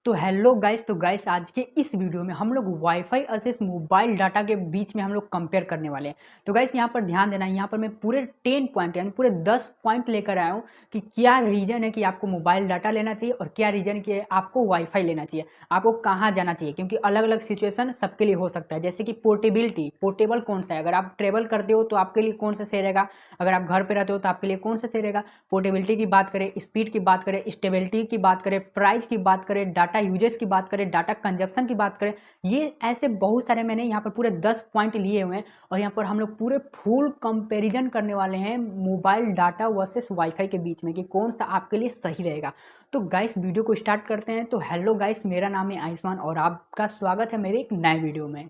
तो hello guys. आज के इस वीडियो में हम लोग वाईफाई वर्सेस मोबाइल डाटा के बीच में हम लोग कंपेयर करने वाले हैं। तो गाइस यहाँ पर ध्यान देना, यहाँ पर मैं पूरे 10 पॉइंट यानी पूरे 10 पॉइंट लेकर आया हूँ कि क्या रीजन है कि आपको मोबाइल डाटा लेना चाहिए और क्या रीजन है कि आपको वाईफाई लेना चाहिए, आपको कहाँ जाना चाहिए, क्योंकि अलग अलग सिचुएशन सबके लिए हो सकता है। जैसे कि पोर्टेबिलिटी, पोर्टेबल कौन सा है, अगर आप ट्रेवल करते हो तो आपके लिए कौन सा सही रहेगा, अगर आप घर पर रहते हो तो आपके लिए कौन सा सही रहेगा। पोर्टेबिलिटी की बात करें, स्पीड की बात करें, स्टेबिलिटी की बात करें, प्राइस की बात करें, डाटा यूजेस की बात करें, डाटा कंजप्शन की बात करें, ये ऐसे बहुत सारे मैंने यहाँ पर पूरे 10 पॉइंट लिए हुए हैं और यहाँ पर हम लोग पूरे फुल कंपैरिजन करने वाले हैं मोबाइल डाटा वर्सेस वाईफाई के बीच में कि कौन सा आपके लिए सही रहेगा। तो गाइस वीडियो को स्टार्ट करते हैं। तो हेलो गाइस, मेरा नाम है आयुष्मान और आपका स्वागत है मेरे एक नए वीडियो में।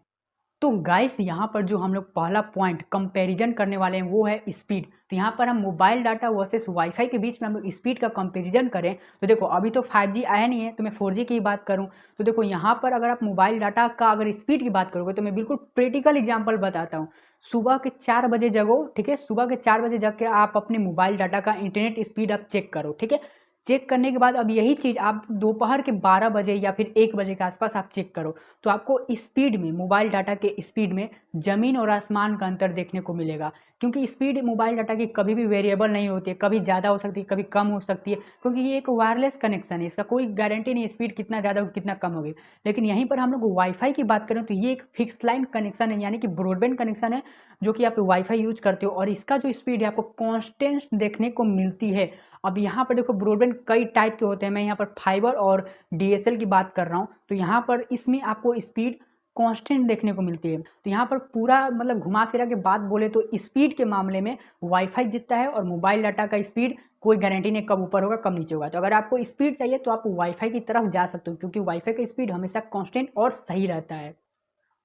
तो गाइस यहाँ पर जो हम लोग पहला पॉइंट कंपैरिजन करने वाले हैं वो है स्पीड। तो यहाँ पर हम मोबाइल डाटा वर्सेस वाईफाई के बीच में हम लोग स्पीड का कंपैरिजन करें तो देखो अभी तो 5G आया नहीं है, तो मैं 4G की बात करूँ तो देखो यहाँ पर अगर आप मोबाइल डाटा का अगर स्पीड की बात करोगे तो मैं बिल्कुल प्रैक्टिकल एग्जांपल बताता हूँ। सुबह के 4 बजे जगो, ठीक है, सुबह के 4 बजे जग के आप अपने मोबाइल डाटा का इंटरनेट स्पीड आप चेक करो, ठीक है। चेक करने के बाद अब यही चीज़ आप दोपहर के 12 बजे या फिर 1 बजे के आसपास आप चेक करो तो आपको स्पीड में, मोबाइल डाटा के स्पीड में ज़मीन और आसमान का अंतर देखने को मिलेगा। क्योंकि स्पीड मोबाइल डाटा की कभी भी वेरिएबल नहीं होती है, कभी ज़्यादा हो सकती है, कभी कम हो सकती है, क्योंकि ये एक वायरलेस कनेक्शन है, इसका कोई गारंटी नहीं है स्पीड कितना ज़्यादा होगी कितना कम होगी। लेकिन यहीं पर हम लोग वाईफाई की बात करें तो ये एक फिक्स लाइन कनेक्शन है, यानी कि ब्रॉडबैंड कनेक्शन है जो कि आप वाईफाई यूज करते हो और इसका जो स्पीड है आपको कॉन्स्टेंट देखने को मिलती है। अब यहाँ पर देखो ब्रॉडबैंड कई टाइप के होते हैं, मैं यहाँ पर फाइबर और डीएसएल की बात कर रहा हूँ। तो यहाँ पर इसमें आपको स्पीड कांस्टेंट देखने को मिलती है। तो यहाँ पर पूरा मतलब घुमा फिरा के बात बोले तो स्पीड के मामले में वाईफाई जीतता है और मोबाइल डाटा का स्पीड कोई गारंटी नहीं कब ऊपर होगा कब नीचे होगा। तो अगर आपको स्पीड चाहिए तो आप वाईफाई की तरफ जा सकते हो, क्योंकि वाईफाई का स्पीड हमेशा कांस्टेंट और सही रहता है।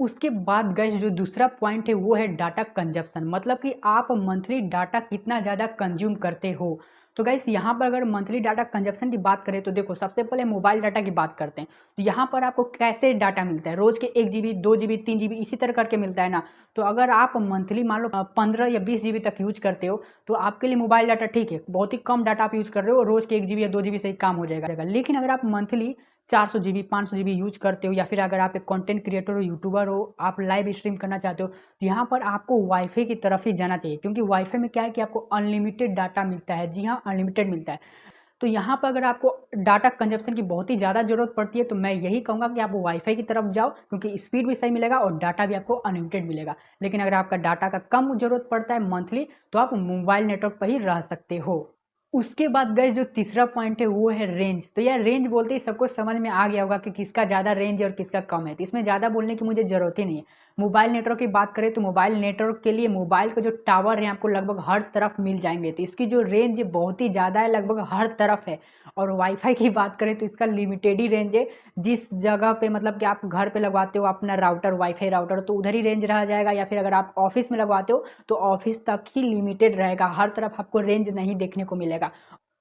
उसके बाद गाइस जो दूसरा पॉइंट है वो है डाटा कंजप्शन, मतलब कि आप मंथली डाटा कितना ज़्यादा कंज्यूम करते हो। तो गाइस यहाँ पर अगर मंथली डाटा कंजप्शन की बात करें तो देखो सबसे पहले मोबाइल डाटा की बात करते हैं। तो यहाँ पर आपको कैसे डाटा मिलता है, रोज़ के 1 GB 2 GB 3 GB इसी तरह करके मिलता है ना। तो अगर आप मंथली मान लो 15 या 20 GB तक यूज करते हो तो आपके लिए मोबाइल डाटा ठीक है, बहुत ही कम डाटा आप यूज कर रहे हो, रोज़ के 1 GB या 2 GB से ही काम हो जाएगा। लेकिन अगर आप मंथली 400 GB 500 GB यूज करते हो या फिर अगर आप एक कंटेंट क्रिएटर हो, यूट्यूबर हो, आप लाइव स्ट्रीम करना चाहते हो तो यहाँ पर आपको वाईफाई की तरफ ही जाना चाहिए, क्योंकि वाईफाई में क्या है कि आपको अनलिमिटेड डाटा मिलता है। जी हाँ, अनलिमिटेड मिलता है। तो यहाँ पर अगर आपको डाटा कंजप्शन की बहुत ही ज़्यादा ज़रूरत पड़ती है तो मैं यही कहूँगा कि आप वाईफाई की तरफ जाओ, क्योंकि स्पीड भी सही मिलेगा और डाटा भी आपको अनलिमिटेड मिलेगा। लेकिन अगर आपका डाटा का कम ज़रूरत पड़ता है मंथली तो आप मोबाइल नेटवर्क पर ही रह सकते हो। उसके बाद गए जो तीसरा पॉइंट है वो है रेंज। तो यार रेंज बोलते ही सबको समझ में आ गया होगा कि किसका ज़्यादा रेंज है और किसका कम है, तो इसमें ज़्यादा बोलने की मुझे ज़रूरत ही नहीं है। मोबाइल नेटवर्क की बात करें तो मोबाइल नेटवर्क के लिए मोबाइल का जो टावर है आपको लगभग हर तरफ मिल जाएंगे, तो इसकी जो रेंज है बहुत ही ज़्यादा है, लगभग हर तरफ है। और वाईफाई की बात करें तो इसका लिमिटेड ही रेंज है, जिस जगह पे मतलब कि आप घर पे लगवाते हो अपना राउटर, वाईफाई राउटर, तो उधर ही रेंज रह जाएगा, या फिर अगर आप ऑफिस में लगवाते हो तो ऑफिस तक ही लिमिटेड रहेगा, हर तरफ आपको रेंज नहीं देखने को मिलेगा।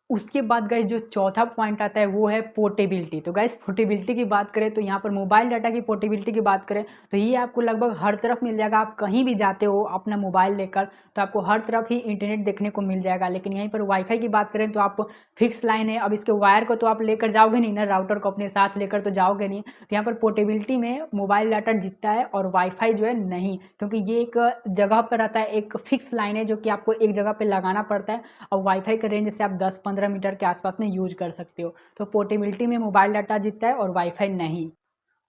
उसके बाद गाइस जो चौथा पॉइंट आता है वो है पोर्टेबिलिटी। तो गाइस पोर्टेबिलिटी की बात करें तो यहाँ पर मोबाइल डाटा की पोर्टेबिलिटी की बात करें तो ये आपको लगभग हर तरफ मिल जाएगा। आप कहीं भी जाते हो अपना मोबाइल लेकर तो आपको हर तरफ ही इंटरनेट देखने को मिल जाएगा। लेकिन यहीं पर वाईफाई की बात करें तो आप फिक्स लाइन है, अब इसके वायर को तो आप लेकर जाओगे नहीं ना, राउटर को अपने साथ लेकर तो जाओगे नहीं। तो यहाँ पर पोर्टेबिलिटी में मोबाइल डाटा जीतता है और वाईफाई जो है नहीं, क्योंकि ये एक जगह पर रहता है, एक फिक्स लाइन है जो कि आपको एक जगह पर लगाना पड़ता है और वाईफाई के रेंज से आप 10-15 मीटर के आसपास में यूज कर सकते हो। तो पोर्टेबिलिटी में मोबाइल डाटा जीतता है और वाईफाई नहीं।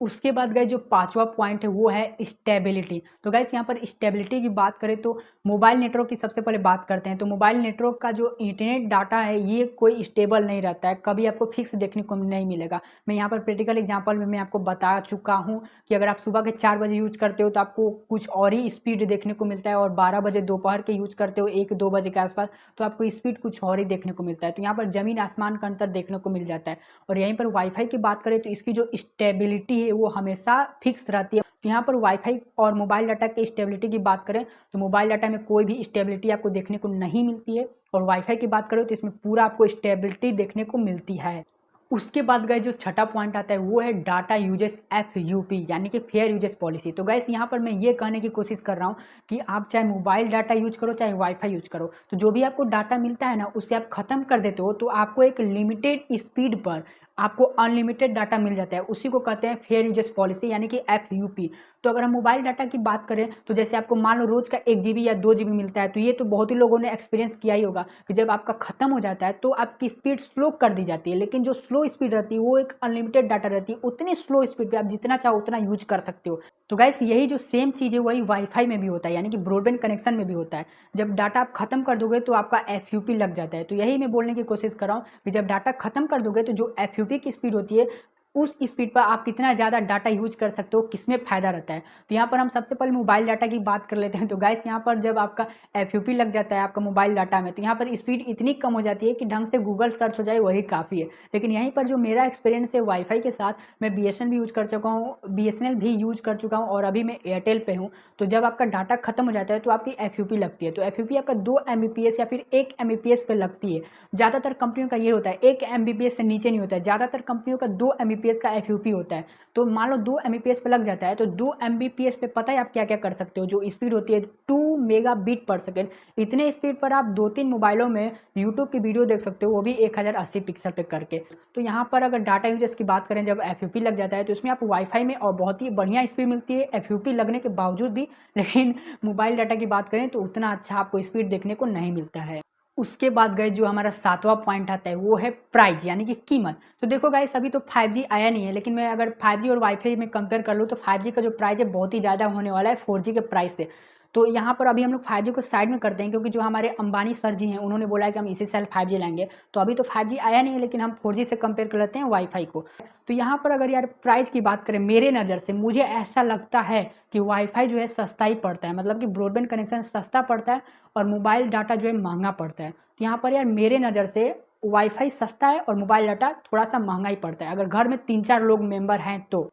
उसके बाद गए जो पांचवा पॉइंट है वो है स्टेबिलिटी। तो गाइस यहाँ पर स्टेबिलिटी की बात करें तो मोबाइल नेटवर्क की सबसे पहले बात करते हैं। तो मोबाइल नेटवर्क का जो इंटरनेट डाटा है ये कोई स्टेबल नहीं रहता है, कभी आपको फिक्स देखने को नहीं मिलेगा। मैं यहाँ पर प्रैक्टिकल एग्जांपल में मैं आपको बता चुका हूँ कि अगर आप सुबह के 4 बजे यूज करते हो तो आपको कुछ और ही स्पीड देखने को मिलता है, और 12 बजे दोपहर के यूज करते हो 1-2 बजे के आसपास तो आपको स्पीड कुछ और ही देखने को मिलता है। तो यहाँ पर जमीन आसमान का अंतर देखने को मिल जाता है। और यहीं पर वाईफाई की बात करें तो इसकी जो स्टेबिलिटी है वो हमेशा फिक्स रहती है। तो यहाँ पर वाईफाई और मोबाइल डाटा की स्टेबिलिटी की बात करें तो मोबाइल डाटा में कोई भी स्टेबिलिटी आपको देखने को नहीं मिलती है, और वाईफाई की बात करें तो इसमें पूरा आपको स्टेबिलिटी देखने को मिलती है। उसके बाद गए जो छठा पॉइंट आता है वो है डाटा यूजेस FUP, यानी कि फेयर यूजेस पॉलिसी। तो गैस यहाँ पर मैं ये कहने की कोशिश कर रहा हूँ कि आप चाहे मोबाइल डाटा यूज करो चाहे वाईफाई यूज करो, तो जो भी आपको डाटा मिलता है ना उसे आप खत्म कर देते हो तो आपको एक लिमिटेड स्पीड पर आपको अनलिमिटेड डाटा मिल जाता है। उसी को कहते हैं फेयर यूजेस पॉलिसी यानी कि FUP। तो अगर हम मोबाइल डाटा की बात करें तो जैसे आपको मान लो रोज़ का 1 GB या 2 GB मिलता है, तो ये तो बहुत ही लोगों ने एक्सपीरियंस किया ही होगा कि जब आपका खत्म हो जाता है तो आपकी स्पीड स्लो कर दी जाती है। लेकिन जो स्लो स्पीड रहती है वो एक अनलिमिटेड डाटा रहती है, उतनी स्लो स्पीड पे आप जितना चाहो उतना यूज कर सकते हो। तो गाइस यही जो सेम चीज़ है वही वाईफाई में भी होता है, यानी कि ब्रॉडबैंड कनेक्शन में भी होता है। जब डाटा आप खत्म कर दोगे तो आपका FUP लग जाता है। तो यही मैं बोलने की कोशिश कर रहा हूँ कि जब डाटा खत्म कर दोगे तो जो FUP की स्पीड होती है उस स्पीड पर आप कितना ज़्यादा डाटा यूज कर सकते हो, किसमें फ़ायदा रहता है। तो यहाँ पर हम सबसे पहले मोबाइल डाटा की बात कर लेते हैं। तो गाइस यहाँ पर जब आपका FUP लग जाता है आपका मोबाइल डाटा में, तो यहाँ पर स्पीड इतनी कम हो जाती है कि ढंग से गूगल सर्च हो जाए वही काफ़ी है। लेकिन यहीं पर जो मेरा एक्सपीरियंस है वाईफाई के साथ, मैं BSNL भी यूज़ कर चुका हूँ, BSNL भी यूज़ कर चुका हूँ और अभी मैं एयरटेल पे हूँ। तो जब आपका डाटा खत्म हो जाता है तो आपकी FUP लगती है। तो FUP आपका 2 MBPS या फिर 1 MBPS पे लगती है। ज़्यादातर कंपनियों का ये होता है, 1 MBPS से नीचे नहीं होता है। ज़्यादातर कंपनियों का 2 MBPS का FUP होता है। तो मान लो 2 MBPS पे लग जाता है तो 2 MBPS पे पता है आप क्या क्या कर सकते हो। जो स्पीड होती है 2 मेगाबिट पर सेकेंड, इतने स्पीड पर आप 2-3 मोबाइलों में यूट्यूब की वीडियो देख सकते हो, वो भी 1080 पिक्सल पे करके। तो यहाँ पर अगर डाटा यूजेस की बात करें, जब FUP लग जाता है तो इसमें आपको वाईफाई में और बहुत ही बढ़िया स्पीड मिलती है FUP लगने के बावजूद भी। लेकिन मोबाइल डाटा की बात करें तो उतना अच्छा आपको स्पीड देखने को नहीं मिलता है। उसके बाद गए जो हमारा 7वां पॉइंट आता है वो है प्राइस यानी कि कीमत। तो देखो गाइस अभी तो 5G आया नहीं है, लेकिन मैं अगर 5G और वाईफाई में कंपेयर कर लूँ तो 5G का जो प्राइस है बहुत ही ज़्यादा होने वाला है 4G के प्राइस से। तो यहाँ पर अभी हम लोग 5G को साइड में करते हैं, क्योंकि जो हमारे अंबानी सर जी हैं उन्होंने बोला है कि हम इसी साल 5G लाएंगे। तो अभी तो 5G आया नहीं है, लेकिन हम 4G से कंपेयर कर लेते हैं वाईफाई को। तो यहाँ पर अगर यार प्राइस की बात करें, मेरे नज़र से मुझे ऐसा लगता है कि वाईफाई जो है सस्ता ही पड़ता है, मतलब कि ब्रॉडबैंड कनेक्शन सस्ता पड़ता है और मोबाइल डाटा जो है महंगा पड़ता है। तो यहाँ पर यार मेरे नज़र से वाईफाई सस्ता है और मोबाइल डाटा थोड़ा सा महंगा ही पड़ता है, अगर घर में 3-4 लोग मेंबर हैं तो।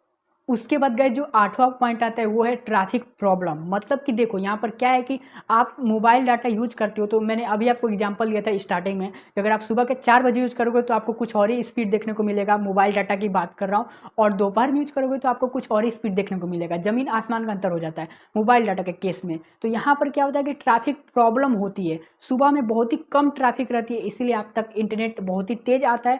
उसके बाद गए जो 8वां पॉइंट आता है वो है ट्रैफिक प्रॉब्लम। मतलब कि देखो यहाँ पर क्या है कि आप मोबाइल डाटा यूज करते हो, तो मैंने अभी आपको एग्जांपल दिया था स्टार्टिंग में कि अगर आप सुबह के 4 बजे यूज करोगे तो आपको कुछ और ही स्पीड देखने को मिलेगा, मोबाइल डाटा की बात कर रहा हूँ। और दोपहर में यूज करोगे तो आपको कुछ और ही स्पीड देखने को मिलेगा। ज़मीन आसमान का अंतर हो जाता है मोबाइल डाटा के केस में। तो यहाँ पर क्या होता है कि ट्रैफिक प्रॉब्लम होती है, सुबह में बहुत ही कम ट्रैफिक रहती है, इसीलिए आप तक इंटरनेट बहुत ही तेज़ आता है।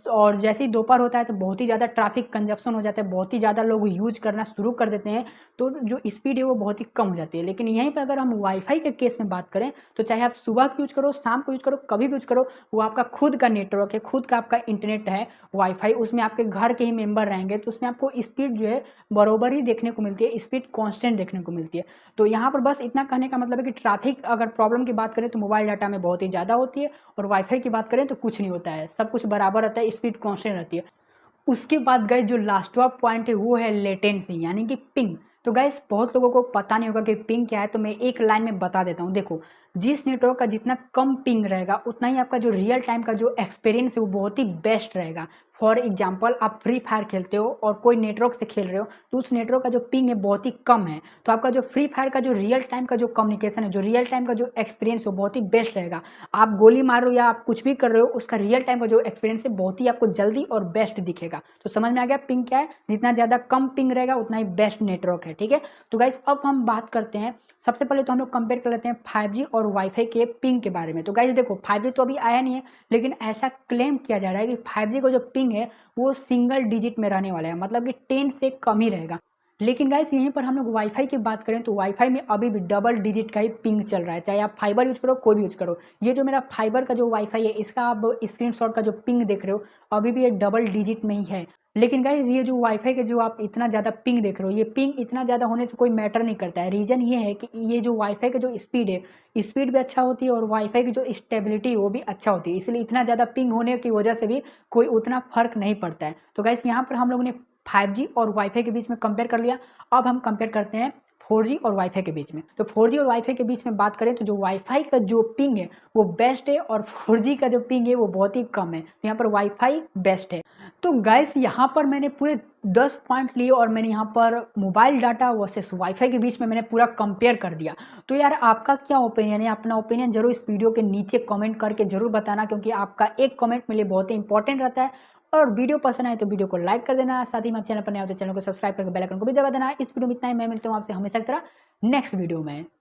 और जैसे ही दोपहर होता है तो बहुत ही ज़्यादा ट्रैफिक कंजप्शन हो जाता है, बहुत ही ज़्यादा लोग यूज करना शुरू कर देते हैं, तो जो स्पीड है वो बहुत ही कम हो जाती है। लेकिन यहीं पर अगर हम वाईफाई के केस में बात करें तो चाहे आप सुबह यूज करो, शाम को यूज करो, कभी भी यूज करो, वो आपका खुद का नेटवर्क है, खुद का आपका इंटरनेट है वाईफाई, उसमें आपके घर के ही मेंबर रहेंगे तो उसमें आपको स्पीड जो है बरोबर ही देखने को मिलती है, स्पीड कांस्टेंट देखने को मिलती है। तो यहाँ पर बस इतना कहने का मतलब है कि ट्रैफिक अगर प्रॉब्लम की बात करें तो मोबाइल डाटा में बहुत ही ज़्यादा होती है, और वाईफाई की बात करें तो कुछ नहीं होता है, सब कुछ बराबर रहता है, स्पीड कांस्टेंट रहती है। उसके बाद गए जो लास्टवा पॉइंट है वो है लेटेंसी यानी कि पिंग। तो गाइस बहुत लोगों को पता नहीं होगा कि पिंग क्या है, तो मैं एक लाइन में बता देता हूँ। देखो, जिस नेटवर्क का जितना कम पिंग रहेगा उतना ही आपका जो रियल टाइम का जो एक्सपीरियंस है वो बहुत ही बेस्ट रहेगा। फॉर एग्जाम्पल आप फ्री फायर खेलते हो और कोई नेटवर्क से खेल रहे हो तो उस नेटवर्क का जो पिंग है बहुत ही कम है, तो आपका जो फ्री फायर का जो रियल टाइम का जो कम्युनिकेशन है, जो रियल टाइम का जो एक्सपीरियंस है वो बहुत ही बेस्ट रहेगा। आप गोली मार रहे हो या आप कुछ भी कर रहे हो, उसका रियल टाइम का जो एक्सपीरियंस है बहुत ही आपको जल्दी और बेस्ट दिखेगा। तो समझ में आ गया पिंग क्या है, जितना ज़्यादा कम पिंग रहेगा उतना ही बेस्ट नेटवर्क है, ठीक है। तो गाइस अब हम बात करते हैं, सबसे पहले तो हम लोग कंपेयर कर लेते हैं 5G और वाईफाई के पिंग के बारे में। तो गाइस देखो 5G तो अभी आया नहीं है, लेकिन ऐसा क्लेम किया जा रहा है कि 5G का जो पिंग है वो सिंगल डिजिट में रहने वाला है, मतलब कि 10 से कम ही रहेगा। लेकिन गाइस यहीं पर हम लोग वाईफाई की बात करें तो वाईफाई में अभी भी डबल डिजिट का ही पिंग चल रहा है, चाहे आप फाइबर यूज करो कोई भी यूज करो। ये जो मेरा फाइबर का जो वाईफाई है इसका आप स्क्रीनशॉट का जो पिंग देख रहे हो अभी भी ये डबल डिजिट में ही है। लेकिन गाइज ये जो वाईफाई के जो आप इतना ज़्यादा पिंग देख रहे हो, ये पिंग इतना ज़्यादा होने से कोई मैटर नहीं करता है। रीज़न ये है कि ये जो वाईफाई का जो स्पीड है, स्पीड भी अच्छा होती है और वाईफाई की जो स्टेबिलिटी है वो भी अच्छा होती है, इसलिए इतना ज़्यादा पिंग होने की वजह से भी कोई उतना फर्क नहीं पड़ता है। तो गाइज यहाँ पर हम लोगों ने 5G और वाईफाई के बीच में कंपेयर कर लिया। अब हम कंपेयर करते हैं 4G और वाईफाई के बीच में। तो 4G और वाईफाई के बीच में बात करें तो जो वाईफाई का जो पिंग है वो बेस्ट है और 4G का जो पिंग है वो बहुत ही कम है, तो यहाँ पर वाईफाई बेस्ट है। तो गाइस यहाँ पर मैंने पूरे 10 पॉइंट लिए और मैंने यहाँ पर मोबाइल डाटा वर्सेस वाईफाई के बीच में मैंने पूरा कंपेयर कर दिया। तो यार आपका क्या ओपिनियन है, अपना ओपिनियन जरूर इस वीडियो के नीचे कमेंट करके जरूर बताना, क्योंकि आपका एक कमेंट मेरे लिए बहुत ही इंपॉर्टेंट रहता है। और वीडियो पसंद आए तो वीडियो को लाइक कर देना, साथ ही में चैनल पर नए हो तो चैनल को सब्सक्राइब करके बेल आइकन को भी दबा देना। इस वीडियो में इतना ही, मैं मिलता हूँ आपसे हमेशा की तरह नेक्स्ट वीडियो में।